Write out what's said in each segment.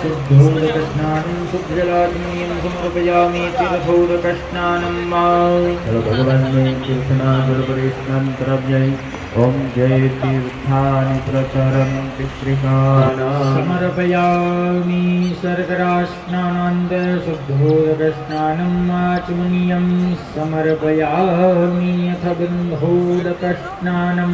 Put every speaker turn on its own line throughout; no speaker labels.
शुद्धोदकस्नानं शुद्धजलात्मनीयं समर्पयामि तीर्थोदकस्नानं भगवन्मे तीर्थनागुरुपरिष्णन्तरव्यै ॐ जय तीर्थानि प्रचरन्ति समर्पयामि शर्करास्नानान्त शुद्धोदकस्नानं आचमनीयं समर्पयामि अथ गन्धोदकस्नानं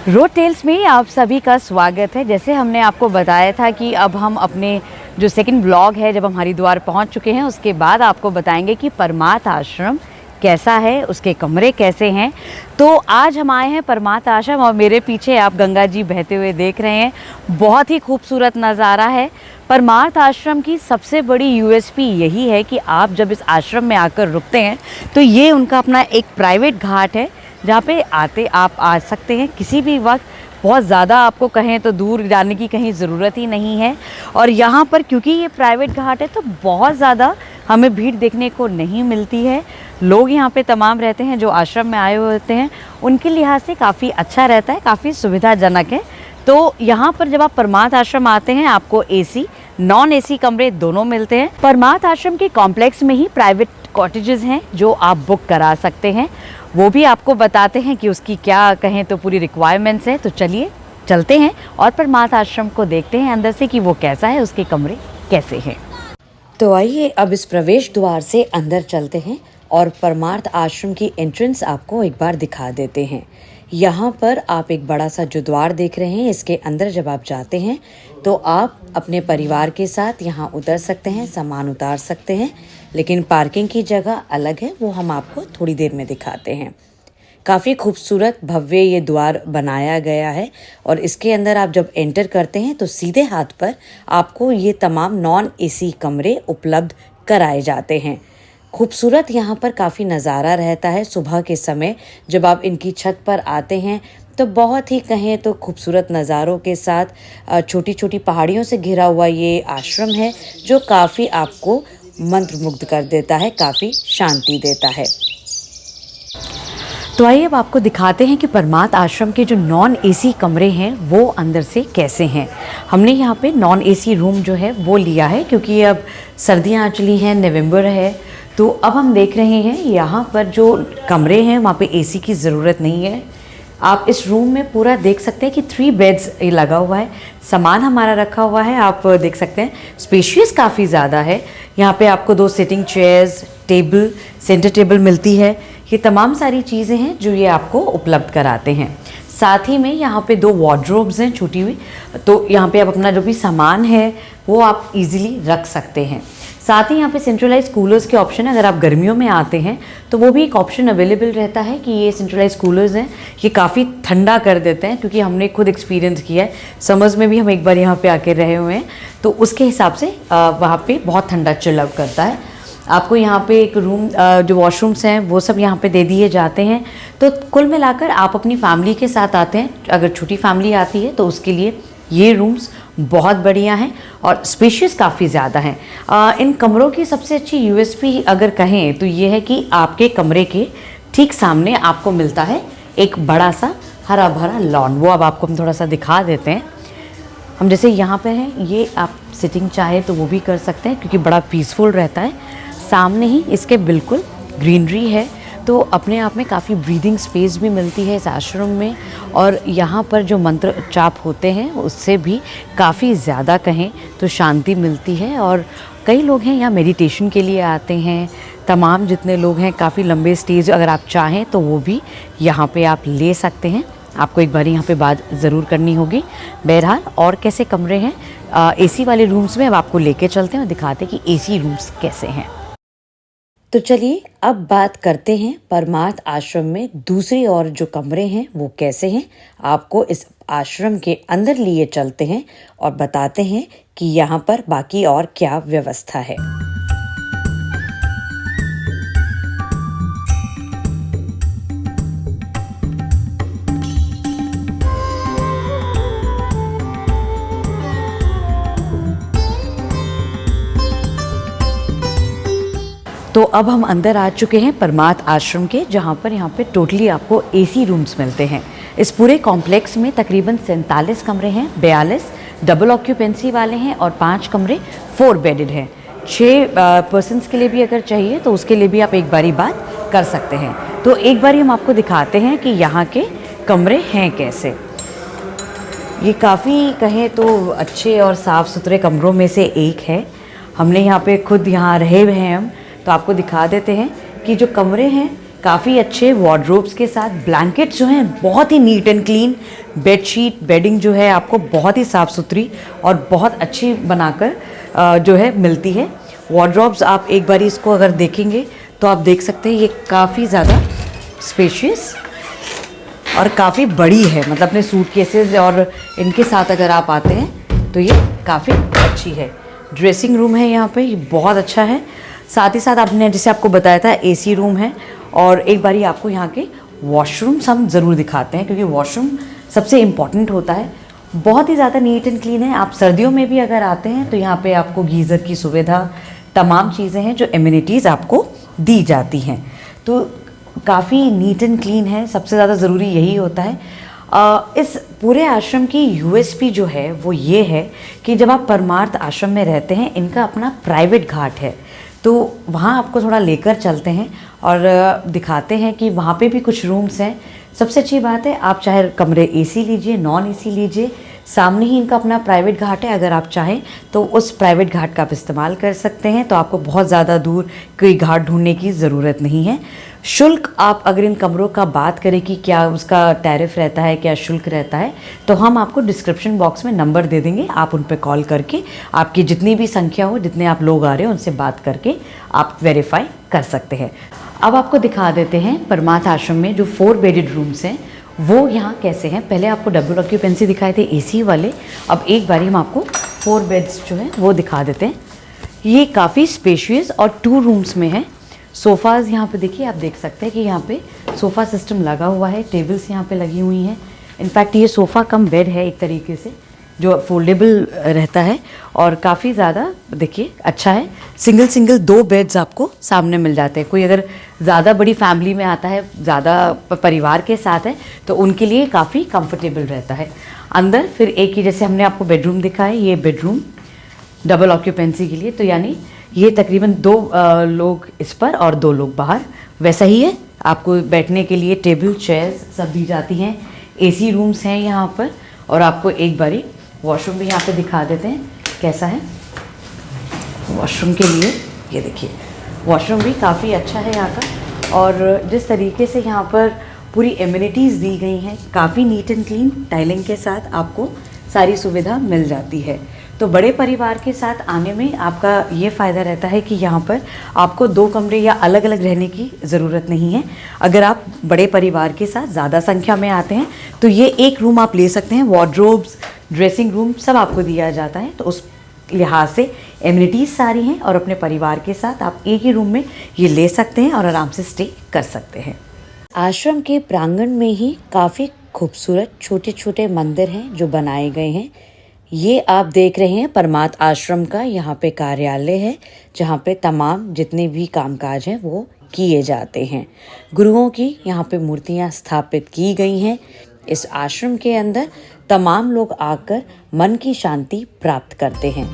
रोड टेल्स में आप सभी का स्वागत है। जैसे हमने आपको बताया था कि अब हम अपने जो सेकंड ब्लॉग है, जब हम हरिद्वार पहुंच चुके हैं, उसके बाद आपको बताएंगे कि परमार्थ आश्रम कैसा है, उसके कमरे कैसे हैं। तो आज हम आए हैं परमार्थ आश्रम और मेरे पीछे आप गंगा जी बहते हुए देख रहे हैं। बहुत ही खूबसूरत नज़ारा है। परमार्थ आश्रम की सबसे बड़ी यूएसपी यही है कि आप जब इस आश्रम में आकर रुकते हैं तो ये उनका अपना एक प्राइवेट घाट है जहाँ पे आते आप आ सकते हैं किसी भी वक्त। बहुत ज़्यादा आपको कहें तो दूर जाने की कहीं ज़रूरत ही नहीं है। और यहाँ पर क्योंकि ये प्राइवेट घाट है तो बहुत ज़्यादा हमें भीड़ देखने को नहीं मिलती है। लोग यहाँ पे तमाम रहते हैं जो आश्रम में आए हुए होते हैं, उनके लिहाज से काफ़ी अच्छा रहता है, काफ़ी सुविधाजनक है। तो यहाँ पर जब आप परमार्थ आश्रम आते हैं आपको एसी नॉन एसी कमरे दोनों मिलते हैं। परमार्थ आश्रम के कॉम्प्लेक्स में ही प्राइवेट कॉटेजेस हैं जो आप बुक करा सकते हैं। वो भी आपको बताते हैं कि उसकी क्या कहें तो पूरी रिक्वायरमेंट्स है। तो चलिए चलते हैं और परमार्थ आश्रम को देखते हैं अंदर से कि वो कैसा है, उसके कमरे कैसे हैं। तो आइए अब इस प्रवेश द्वार से अंदर चलते हैं और परमार्थ आश्रम की एंट्रेंस आपको एक बार दिखा देते हैं। यहाँ पर आप एक बड़ा सा जो द्वार देख रहे हैं, इसके अंदर जब आप जाते हैं तो आप अपने परिवार के साथ यहाँ उतर सकते हैं, सामान उतार सकते हैं, लेकिन पार्किंग की जगह अलग है, वो हम आपको थोड़ी देर में दिखाते हैं। काफ़ी खूबसूरत भव्य ये द्वार बनाया गया है और इसके अंदर आप जब एंटर करते हैं तो सीधे हाथ पर आपको ये तमाम नॉन एसी कमरे उपलब्ध कराए जाते हैं। खूबसूरत यहाँ पर काफ़ी नज़ारा रहता है। सुबह के समय जब आप इनकी छत पर आते हैं तो बहुत ही कहें तो खूबसूरत नज़ारों के साथ छोटी छोटी पहाड़ियों से घिरा हुआ ये आश्रम है जो काफ़ी आपको मंत्रमुग्ध कर देता है, काफ़ी शांति देता है। तो आइए अब आपको दिखाते हैं कि परमार्थ आश्रम के जो नॉन एसी कमरे हैं वो अंदर से कैसे हैं। हमने यहाँ पे नॉन एसी रूम जो है वो लिया है क्योंकि अब सर्दियाँ आ चली हैं, नवंबर है, तो अब हम देख रहे हैं यहाँ पर जो कमरे हैं वहाँ पे एसी की ज़रूरत नहीं है। आप इस रूम में पूरा देख सकते हैं कि 3 बेड्स ये लगा हुआ है, सामान हमारा रखा हुआ है, आप देख सकते हैं। स्पेशियस काफ़ी ज़्यादा है। यहाँ पे आपको 2 sitting chairs, table, centre table मिलती है। ये तमाम सारी चीज़ें हैं जो ये आपको उपलब्ध कराते हैं। साथ ही में यहाँ पे 2 वार्डरोब्स हैं छूटी हुई, तो यहाँ पे आप अपना जो भी सामान है वो आप इजीली रख सकते हैं। साथ ही यहाँ पे सेंट्रलाइज कूलर्स के ऑप्शन है। अगर आप गर्मियों में आते हैं तो वो भी एक ऑप्शन अवेलेबल रहता है कि ये सेंट्रलाइज कूलर्स हैं, ये काफ़ी ठंडा कर देते हैं क्योंकि हमने खुद एक्सपीरियंस किया है। समर्स में भी हम एक बार यहाँ पे आके रहे हुए हैं, तो उसके हिसाब से वहाँ पे बहुत ठंडा चिल आउट करता है। आपको यहाँ पे एक रूम जो वॉशरूम्स हैं वो सब यहाँ पे दे दिए जाते हैं। तो कुल मिलाकर आप अपनी फैमिली के साथ आते हैं, अगर छोटी फैमिली आती है तो उसके लिए ये रूम्स बहुत बढ़िया हैं और स्पेशियस काफ़ी ज़्यादा हैं। इन कमरों की सबसे अच्छी यूएसपी अगर कहें तो ये है कि आपके कमरे के ठीक सामने आपको मिलता है एक बड़ा सा हरा भरा लॉन। वो अब आपको हम थोड़ा सा दिखा देते हैं। हम जैसे यहाँ पे हैं, ये आप सिटिंग चाहे तो वो भी कर सकते हैं क्योंकि बड़ा पीसफुल रहता है। सामने ही इसके बिल्कुल ग्रीनरी है, तो अपने आप में काफ़ी ब्रीदिंग स्पेस भी मिलती है इस आश्रम में। और यहाँ पर जो मंत्र जाप होते हैं उससे भी काफ़ी ज़्यादा कहें तो शांति मिलती है। और कई लोग हैं यहाँ मेडिटेशन के लिए आते हैं। तमाम जितने लोग हैं, काफ़ी लंबे स्टेज अगर आप चाहें तो वो भी यहाँ पे आप ले सकते हैं। आपको एक बार यहाँ पे बात ज़रूर करनी होगी। बहरहाल और कैसे कमरे हैं एसी वाले रूम्स में, अब आपको लेके चलते हैं और दिखाते हैं कि एसी रूम्स कैसे हैं। तो चलिए अब बात करते हैं परमार्थ आश्रम में दूसरी और जो कमरे हैं वो कैसे हैं। आपको इस आश्रम के अंदर लिए चलते हैं और बताते हैं कि यहाँ पर बाकी और क्या व्यवस्था है। तो अब हम अंदर आ चुके हैं परमार्थ आश्रम के, जहाँ पर यहाँ पे टोटली आपको एसी रूम्स मिलते हैं। इस पूरे कॉम्प्लेक्स में तकरीबन 47 कमरे हैं, 42 डबल ऑक्यूपेंसी वाले हैं और 5 कमरे 4 बेडेड हैं। 6 पर्सनस के लिए भी अगर चाहिए तो उसके लिए भी आप एक बारी बात कर सकते हैं। तो एक बारी हम आपको दिखाते हैं कि यहाँ के कमरे हैं कैसे। ये काफ़ी कहें तो अच्छे और साफ़ सुथरे कमरों में से एक है। हमने यहाँ पे खुद यहाँ रहे हुए हैं हम, तो आपको दिखा देते हैं कि जो कमरे हैं काफ़ी अच्छे वार्डरोब्स के साथ, ब्लैंकेट्स जो हैं बहुत ही neat and clean, bedsheet bedding जो है आपको बहुत ही साफ़ सुथरी और बहुत अच्छी बनाकर जो है मिलती है। वार्डरोब्स आप एक बारी इसको अगर देखेंगे तो आप देख सकते हैं ये काफ़ी ज़्यादा स्पेशियस और काफ़ी बड़ी है, मतलब अपने सूटकेसेस और इनके साथ अगर आप आते हैं तो ये काफ़ी अच्छी है। ड्रेसिंग रूम है यहाँ पे, ये बहुत अच्छा है। साथ ही साथ आपने जैसे आपको बताया था एसी रूम है। और एक बारी आपको यहाँ के वॉशरूम्स हम ज़रूर दिखाते हैं, क्योंकि वॉशरूम सबसे इम्पॉर्टेंट होता है। बहुत ही ज़्यादा नीट एंड क्लीन है। आप सर्दियों में भी अगर आते हैं तो यहाँ पे आपको गीज़र की सुविधा, तमाम चीज़ें हैं जो एमिनिटीज़ आपको दी जाती हैं। तो काफ़ी नीट एंड क्लीन है, सबसे ज़्यादा ज़रूरी यही होता है। इस पूरे आश्रम की यूएसपी जो है वो ये है कि जब आप परमार्थ आश्रम में रहते हैं, इनका अपना प्राइवेट घाट है। तो वहाँ आपको थोड़ा लेकर चलते हैं और दिखाते हैं कि वहाँ पे भी कुछ रूम्स हैं। सबसे अच्छी बात है, आप चाहे कमरे एसी लीजिए, नॉन एसी लीजिए, सामने ही इनका अपना प्राइवेट घाट है। अगर आप चाहें तो उस प्राइवेट घाट का आप इस्तेमाल कर सकते हैं, तो आपको बहुत ज़्यादा दूर कोई घाट ढूंढने की ज़रूरत नहीं है। शुल्क, आप अगर इन कमरों का बात करें कि क्या उसका टैरिफ रहता है, क्या शुल्क रहता है, तो हम आपको डिस्क्रिप्शन बॉक्स में नंबर दे देंगे। आप उन पर कॉल करके आपकी जितनी भी संख्या हो, जितने आप लोग आ रहे हो, उनसे बात करके आप वेरीफाई कर सकते हैं। अब आपको दिखा देते हैं परमार्थ आश्रम में जो 4 बेडेड रूम्स हैं वो यहाँ कैसे हैं। पहले आपको डबल ऑक्यूपेंसी दिखाए थे एसी वाले, अब एक बारी हम आपको 4 बेड्स जो हैं वो दिखा देते हैं। ये काफ़ी स्पेशियस और 2 रूम्स में है। सोफ़ाज़ यहाँ पे देखिए, आप देख सकते हैं कि यहाँ पे सोफ़ा सिस्टम लगा हुआ है, टेबल्स यहाँ पे लगी हुई हैं। इनफैक्ट ये सोफ़ा कम बेड है एक तरीके से, जो फोल्डेबल रहता है और काफ़ी ज़्यादा देखिए अच्छा है। सिंगल 2 बेड्स आपको सामने मिल जाते हैं। कोई अगर ज़्यादा बड़ी फैमिली में आता है, ज़्यादा परिवार के साथ है, तो उनके लिए काफ़ी कंफर्टेबल रहता है। अंदर फिर एक ही, जैसे हमने आपको बेडरूम दिखा है, ये बेडरूम डबल ऑक्यूपेंसी के लिए, तो यानी ये तकरीबन 2 लोग इस पर और 2 लोग बाहर, वैसा ही है। आपको बैठने के लिए टेबल चेयर्स सब दी जाती हैं। एसी रूम्स हैं यहाँ पर। और आपको एक बारी वॉशरूम भी यहाँ पे दिखा देते हैं कैसा है। वॉशरूम के लिए ये देखिए, वॉशरूम भी काफ़ी अच्छा है यहाँ का। और जिस तरीके से यहाँ पर पूरी एमिनिटीज़ दी गई हैं, काफ़ी नीट एंड क्लीन टाइलिंग के साथ आपको सारी सुविधा मिल जाती है। तो बड़े परिवार के साथ आने में आपका ये फ़ायदा रहता है कि यहाँ पर आपको 2 कमरे या अलग अलग रहने की ज़रूरत नहीं है। अगर आप बड़े परिवार के साथ ज़्यादा संख्या में आते हैं तो ये एक रूम आप ले सकते हैं। वार्डरोब्स, ड्रेसिंग रूम सब आपको दिया जाता है। तो उस लिहाज से एमिनिटीज़ सारी हैं और अपने परिवार के साथ आप एक ही रूम में ये ले सकते हैं और आराम से स्टे कर सकते हैं। आश्रम के प्रांगण में ही काफ़ी खूबसूरत छोटे छोटे मंदिर हैं जो बनाए गए हैं। ये आप देख रहे हैं परमार्थ आश्रम का यहाँ पे कार्यालय है, जहाँ पे तमाम जितने भी कामकाज हैं वो किए जाते हैं। गुरुओं की यहाँ पे मूर्तियाँ स्थापित की गई हैं। इस आश्रम के अंदर तमाम लोग आकर मन की शांति प्राप्त करते हैं।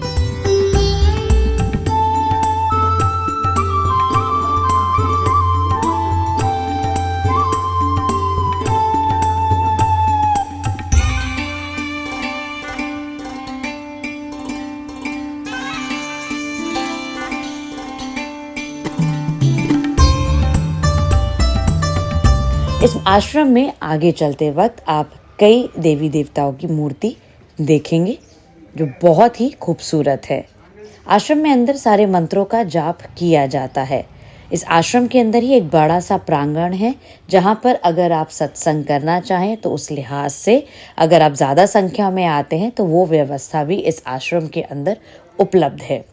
इस आश्रम में आगे चलते वक्त आप कई देवी देवताओं की मूर्ति देखेंगे जो बहुत ही खूबसूरत है। आश्रम में अंदर सारे मंत्रों का जाप किया जाता है। इस आश्रम के अंदर ही एक बड़ा सा प्रांगण है, जहाँ पर अगर आप सत्संग करना चाहें तो उस लिहाज से अगर आप ज़्यादा संख्या में आते हैं तो वो व्यवस्था भी इस आश्रम के अंदर उपलब्ध है।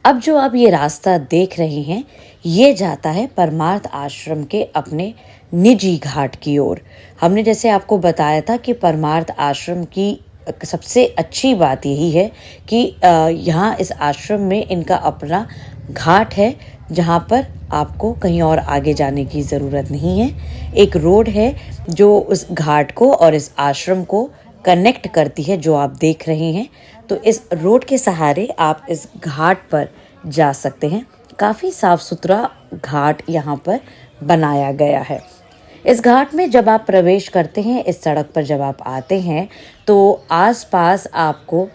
अब जो आप ये रास्ता देख रहे हैं, ये जाता है परमार्थ आश्रम के अपने निजी घाट की ओर। हमने जैसे आपको बताया था कि परमार्थ आश्रम की सबसे अच्छी बात यही है कि यहाँ इस आश्रम में इनका अपना घाट है जहाँ पर आपको कहीं और आगे जाने की ज़रूरत नहीं है। एक रोड है जो उस घाट को और इस आश्रम को कनेक्ट करती है, जो आप देख रहे हैं। तो इस रोड के सहारे आप इस घाट पर जा सकते हैं। काफ़ी साफ सुथरा घाट यहाँ पर बनाया गया है। इस घाट में जब आप प्रवेश करते हैं, इस सड़क पर जब आप आते हैं, तो आसपास आपको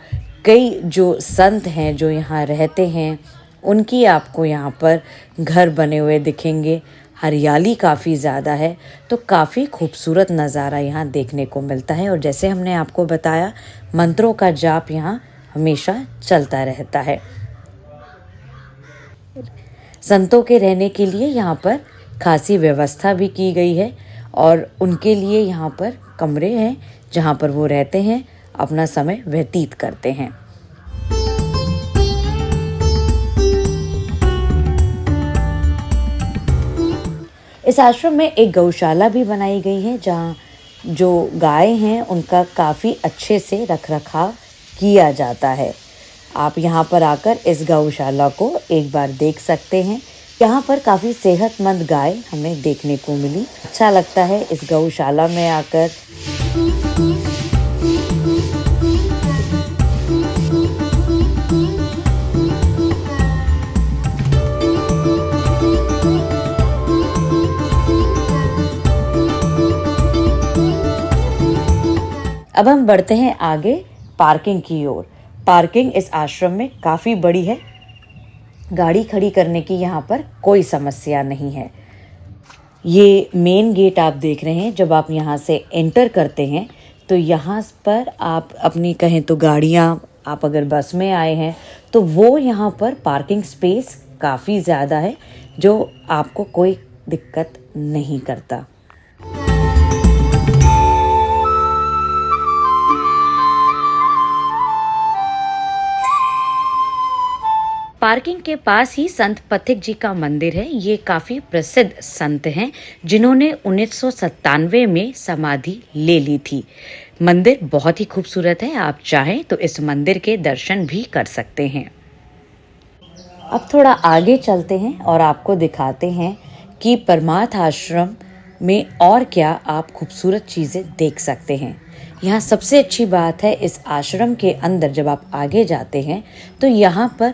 कई जो संत हैं जो यहाँ रहते हैं, उनकी आपको यहाँ पर घर बने हुए दिखेंगे। हरियाली काफ़ी ज़्यादा है, तो काफ़ी खूबसूरत नज़ारा यहाँ देखने को मिलता है। और जैसे हमने आपको बताया, मंत्रों का जाप यहाँ हमेशा चलता रहता है। संतों के रहने के लिए यहाँ पर खासी व्यवस्था भी की गई है और उनके लिए यहाँ पर कमरे हैं जहाँ पर वो रहते हैं, अपना समय व्यतीत करते हैं। इस आश्रम में एक गौशाला भी बनाई गई है जहाँ जो गाय हैं उनका काफ़ी अच्छे से रखरखाव किया जाता है। आप यहाँ पर आकर इस गौशाला को एक बार देख सकते हैं। यहाँ पर काफ़ी सेहतमंद गाय हमें देखने को मिली। अच्छा लगता है इस गौशाला में आकर। अब हम बढ़ते हैं आगे पार्किंग की ओर। पार्किंग इस आश्रम में काफ़ी बड़ी है। गाड़ी खड़ी करने की यहाँ पर कोई समस्या नहीं है। ये मेन गेट आप देख रहे हैं। जब आप यहाँ से एंटर करते हैं तो यहाँ पर आप अपनी कहें तो गाड़ियाँ, आप अगर बस में आए हैं तो वो यहाँ पर पार्किंग स्पेस काफ़ी ज़्यादा है, जो आपको कोई दिक्कत नहीं करता। पार्किंग के पास ही संत पथिक जी का मंदिर है। ये काफ़ी प्रसिद्ध संत हैं जिन्होंने 1997 में समाधि ले ली थी। मंदिर बहुत ही खूबसूरत है। आप चाहें तो इस मंदिर के दर्शन भी कर सकते हैं। अब थोड़ा आगे चलते हैं और आपको दिखाते हैं कि परमार्थ आश्रम में और क्या आप खूबसूरत चीज़ें देख सकते हैं। यहाँ सबसे अच्छी बात है, इस आश्रम के अंदर जब आप आगे जाते हैं तो यहाँ पर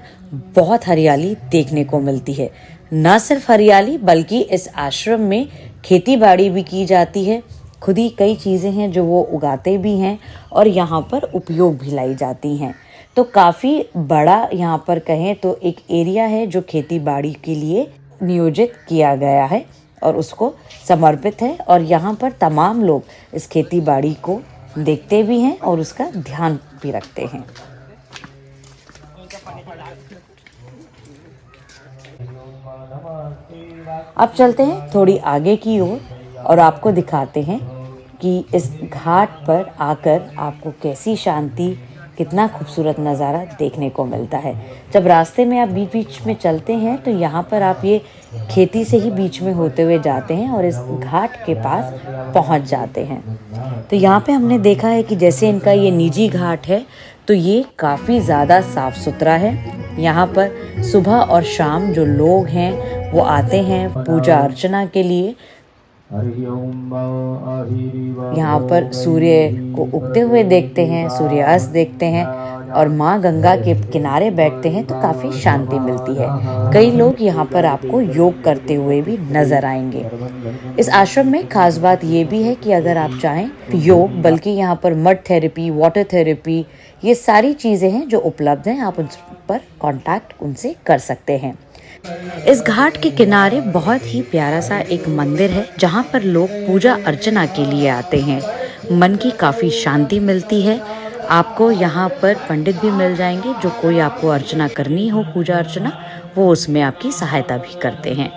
बहुत हरियाली देखने को मिलती है। न सिर्फ हरियाली बल्कि इस आश्रम में खेती बाड़ी भी की जाती है। खुद ही कई चीज़ें हैं जो वो उगाते भी हैं और यहाँ पर उपयोग भी लाई जाती हैं। तो काफ़ी बड़ा यहाँ पर कहें तो एक एरिया है जो खेती बाड़ी के लिए नियोजित किया गया है और उसको समर्पित है। और यहाँ पर तमाम लोग इस खेती बाड़ी को देखते भी हैं और उसका ध्यान भी रखते हैं। अब चलते हैं थोड़ी आगे की ओर और आपको दिखाते हैं कि इस घाट पर आकर आपको कैसी शांति, कितना खूबसूरत नज़ारा देखने को मिलता है। जब रास्ते में आप बीच बीच में चलते हैं तो यहाँ पर आप ये खेती से ही बीच में होते हुए जाते हैं और इस घाट के पास पहुँच जाते हैं। तो यहाँ पे हमने देखा है कि जैसे इनका ये निजी घाट है तो ये काफ़ी ज़्यादा साफ सुथरा है। यहाँ पर सुबह और शाम जो लोग हैं वो आते हैं पूजा अर्चना के लिए। यहाँ पर सूर्य को उगते हुए देखते हैं, सूर्यास्त देखते हैं और माँ गंगा के किनारे बैठते हैं तो काफ़ी शांति मिलती है। कई लोग यहाँ पर आपको योग करते हुए भी नजर आएंगे। इस आश्रम में खास बात ये भी है कि अगर आप चाहें तो योग, बल्कि यहाँ पर मड थेरेपी, वाटर थेरेपी, ये सारी चीज़ें हैं जो उपलब्ध हैं। आप उन पर कांटेक्ट उनसे कर सकते हैं। इस घाट के किनारे बहुत ही प्यारा सा एक मंदिर है जहाँ पर लोग पूजा अर्चना के लिए आते हैं। मन की काफ़ी शांति मिलती है। आपको यहाँ पर पंडित भी मिल जाएंगे, जो कोई आपको अर्चना करनी हो, पूजा अर्चना, वो उसमें आपकी सहायता भी करते हैं।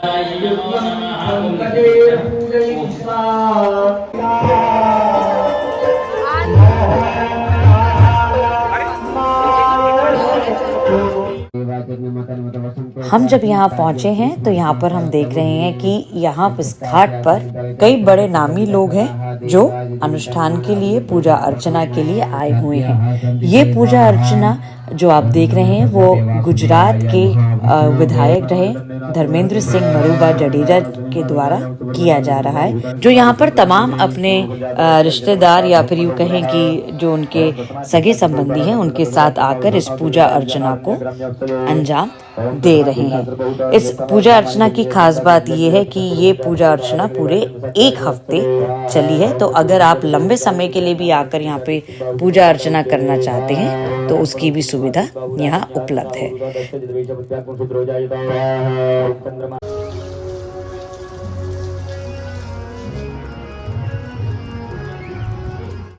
हम जब यहाँ पहुँचे हैं तो यहाँ पर हम देख रहे हैं कि यहाँ इस घाट पर कई बड़े नामी लोग हैं जो अनुष्ठान के लिए, पूजा अर्चना के लिए आए हुए हैं। ये पूजा अर्चना जो आप देख रहे हैं वो गुजरात के विधायक रहे धर्मेंद्र सिंह मरूबा जडेजा के द्वारा किया जा रहा है, जो यहाँ पर तमाम अपने रिश्तेदार या फिर यूँ कहें कि जो उनके सगे संबंधी हैं उनके साथ आकर इस पूजा अर्चना को अंजाम दे रहे हैं। इस पूजा अर्चना की खास बात ये है कि ये पूजा अर्चना पूरे 1 हफ्ते चली है, तो अगर आप लंबे समय के लिए भी आकर यहाँ पे पूजा अर्चना करना चाहते हैं तो उसकी भी सुविधा यहाँ उपलब्ध है।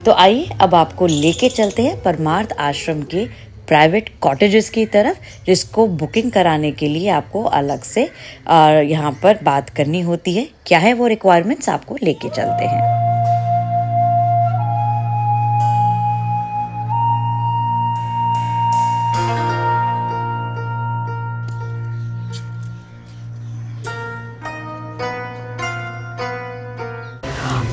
तो आइए अब आपको लेके चलते हैं परमार्थ आश्रम के प्राइवेट कॉटेजेस की तरफ, जिसको बुकिंग कराने के लिए आपको अलग से यहाँ पर बात करनी होती है। क्या है वो रिक्वायरमेंट्स, आपको लेके चलते हैं।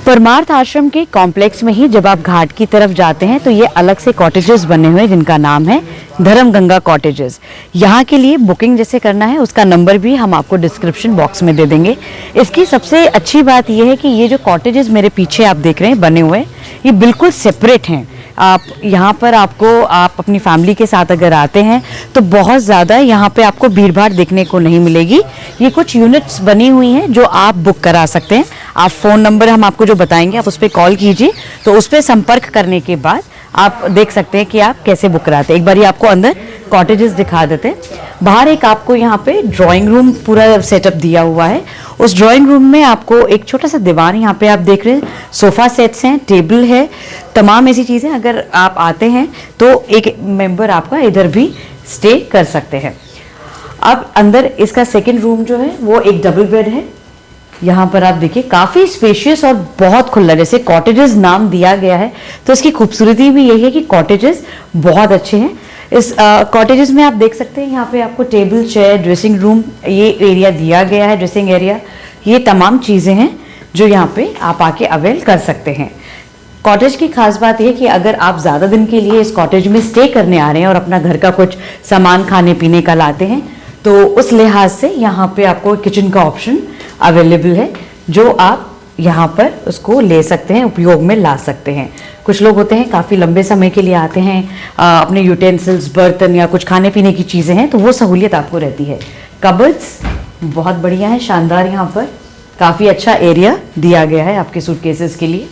परमार्थ आश्रम के कॉम्प्लेक्स में ही जब आप घाट की तरफ जाते हैं तो ये अलग से कॉटेजेस बने हुए हैं जिनका नाम है धर्म गंगा कॉटेजेस। यहाँ के लिए बुकिंग जैसे करना है उसका नंबर भी हम आपको डिस्क्रिप्शन बॉक्स में दे देंगे। इसकी सबसे अच्छी बात ये है कि ये जो कॉटेजेस मेरे पीछे आप देख रहे हैं बने हुए, ये बिल्कुल सेपरेट हैं। आप यहाँ पर आप अपनी फैमिली के साथ अगर आते हैं तो बहुत ज़्यादा यहाँ पे आपको भीड़ भाड़ देखने को नहीं मिलेगी। ये कुछ यूनिट्स बनी हुई हैं जो आप बुक करा सकते हैं। आप फ़ोन नंबर हम आपको जो बताएंगे आप उस पर कॉल कीजिए, तो उस पर संपर्क करने के बाद आप देख सकते हैं कि आप कैसे बुक कराते हैं। एक बार ये आपको अंदर कॉटेजेस दिखा देते हैं। बाहर एक आपको यहाँ पे ड्राइंग रूम पूरा सेटअप दिया हुआ है। उस ड्राइंग रूम में आपको एक छोटा सा दीवान यहाँ पे आप देख रहे हैं, सोफ़ा सेट्स हैं, टेबल है, तमाम ऐसी चीज़ें। अगर आप आते हैं तो एक मेंबर आपका इधर भी स्टे कर सकते हैं। अब अंदर इसका सेकेंड रूम जो है वो एक डबल बेड है। यहाँ पर आप देखिए काफ़ी स्पेशियस और बहुत खुला, जैसे कॉटेजेस नाम दिया गया है तो इसकी खूबसूरती भी यही है कि कॉटेजेस बहुत अच्छे हैं। इस कॉटेजेस में आप देख सकते हैं यहाँ पे आपको टेबल, चेयर, ड्रेसिंग रूम, ये एरिया दिया गया है, ड्रेसिंग एरिया। ये तमाम चीज़ें हैं जो यहाँ पे आप आके अवेल कर सकते हैं। कॉटेज की खास बात यह कि अगर आप ज़्यादा दिन के लिए इस कॉटेज में स्टे करने आ रहे हैं और अपना घर का कुछ सामान खाने पीने का लाते हैं तो उस लिहाज से यहाँ पे आपको किचन का ऑप्शन अवेलेबल है जो आप यहाँ पर उसको ले सकते हैं, उपयोग में ला सकते हैं। कुछ लोग होते हैं काफ़ी लंबे समय के लिए आते हैं, अपने यूटेंसिल्स, बर्तन या कुछ खाने पीने की चीज़ें हैं तो वो सहूलियत आपको रहती है। कबर्ड्स बहुत बढ़िया है, शानदार, यहाँ पर काफ़ी अच्छा एरिया दिया गया है आपके सूटकेसेस के लिए।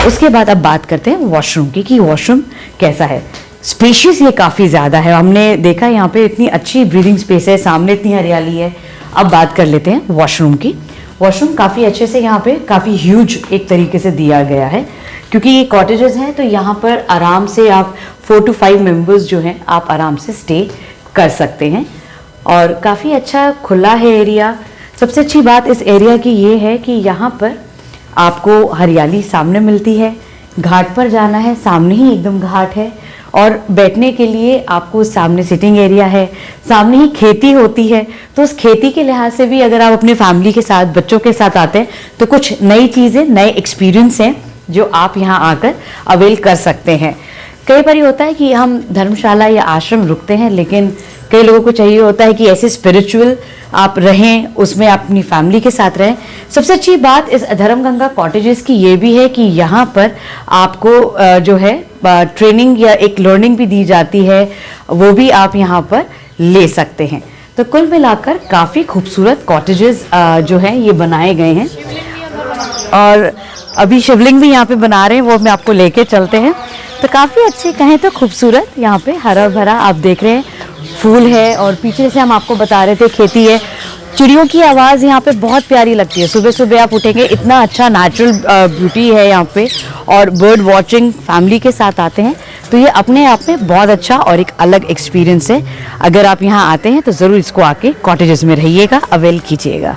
उसके बाद अब बात करते हैं वॉशरूम की कि वॉशरूम कैसा है। स्पेशियस ये काफ़ी ज़्यादा है, हमने देखा यहाँ पे इतनी अच्छी ब्रीदिंग स्पेस है, सामने इतनी हरियाली है। अब बात कर लेते हैं वॉशरूम की। वॉशरूम काफ़ी अच्छे से यहाँ पे काफ़ी ह्यूज एक तरीके से दिया गया है, क्योंकि ये कॉटेजेस हैं तो यहाँ पर आराम से आप 4 to 5 मेंबर्स जो हैं आप आराम से स्टे कर सकते हैं। और काफ़ी अच्छा खुला है एरिया। सबसे अच्छी बात इस एरिया की ये है कि यहाँ पर आपको हरियाली सामने मिलती है, घाट पर जाना है सामने ही एकदम घाट है, और बैठने के लिए आपको सामने सिटिंग एरिया है, सामने ही खेती होती है। तो उस खेती के लिहाज से भी अगर आप अपनी फैमिली के साथ, बच्चों के साथ आते हैं तो कुछ नई चीज़ें, नए एक्सपीरियंस हैं जो आप यहाँ आकर अवेल कर सकते हैं। कई बार होता है कि हम धर्मशाला या आश्रम रुकते हैं, लेकिन कई लोगों को चाहिए होता है कि ऐसे स्पिरिचुअल आप रहें, उसमें आप अपनी फैमिली के साथ रहें। सबसे अच्छी बात इस धर्म गंगा कॉटेजेस की ये भी है कि यहाँ पर आपको जो है ट्रेनिंग या एक लर्निंग भी दी जाती है, वो भी आप यहाँ पर ले सकते हैं। तो कुल मिलाकर काफ़ी खूबसूरत कॉटेजेस जो हैं ये बनाए गए हैं। और अभी शिवलिंग भी यहाँ पे बना रहे हैं, वो मैं आपको लेके चलते हैं। तो काफ़ी अच्छे कहें तो खूबसूरत, यहाँ पे हरा भरा आप देख रहे हैं, फूल है, और पीछे से हम आपको बता रहे थे खेती है। चिड़ियों की आवाज़ यहाँ पे बहुत प्यारी लगती है। सुबह सुबह आप उठेंगे, इतना अच्छा नेचुरल ब्यूटी है यहाँ पे, और बर्ड वॉचिंग फैमिली के साथ आते हैं तो ये अपने आप में बहुत अच्छा और एक अलग एक्सपीरियंस है। अगर आप यहाँ आते हैं तो ज़रूर इसको आके कॉटेजेस में रहिएगा, अवेल कीजिएगा।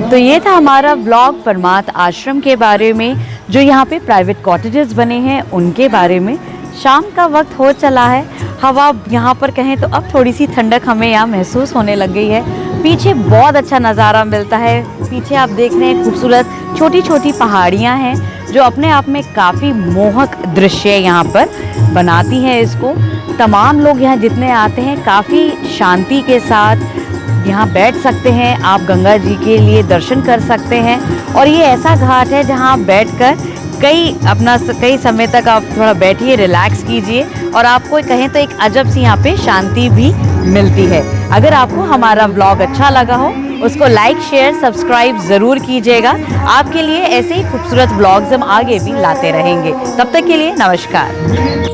तो ये था हमारा व्लॉग परमार्थ आश्रम के बारे में, जो यहाँ पे प्राइवेट कॉटेजेस बने हैं उनके बारे में। शाम का वक्त हो चला है, हवा यहाँ पर कहें तो अब थोड़ी सी ठंडक हमें यहाँ महसूस होने लग गई है। पीछे बहुत अच्छा नज़ारा मिलता है। पीछे आप देख रहे हैं खूबसूरत छोटी छोटी पहाड़ियाँ हैं जो अपने आप में काफ़ी मोहक दृश्य यहाँ पर बनाती हैं इसको। तमाम लोग यहाँ जितने आते हैं काफ़ी शांति के साथ यहाँ बैठ सकते हैं, आप गंगा जी के लिए दर्शन कर सकते हैं। और ये ऐसा घाट है जहाँ आप बैठकर कई समय तक आप थोड़ा बैठिए, रिलैक्स कीजिए और आपको कहें तो एक अजब सी यहाँ पे शांति भी मिलती है। अगर आपको हमारा व्लॉग अच्छा लगा हो उसको लाइक, शेयर, सब्सक्राइब ज़रूर कीजिएगा। आपके लिए ऐसे ही खूबसूरत व्लॉग्स हम आगे भी लाते रहेंगे। तब तक के लिए नमस्कार।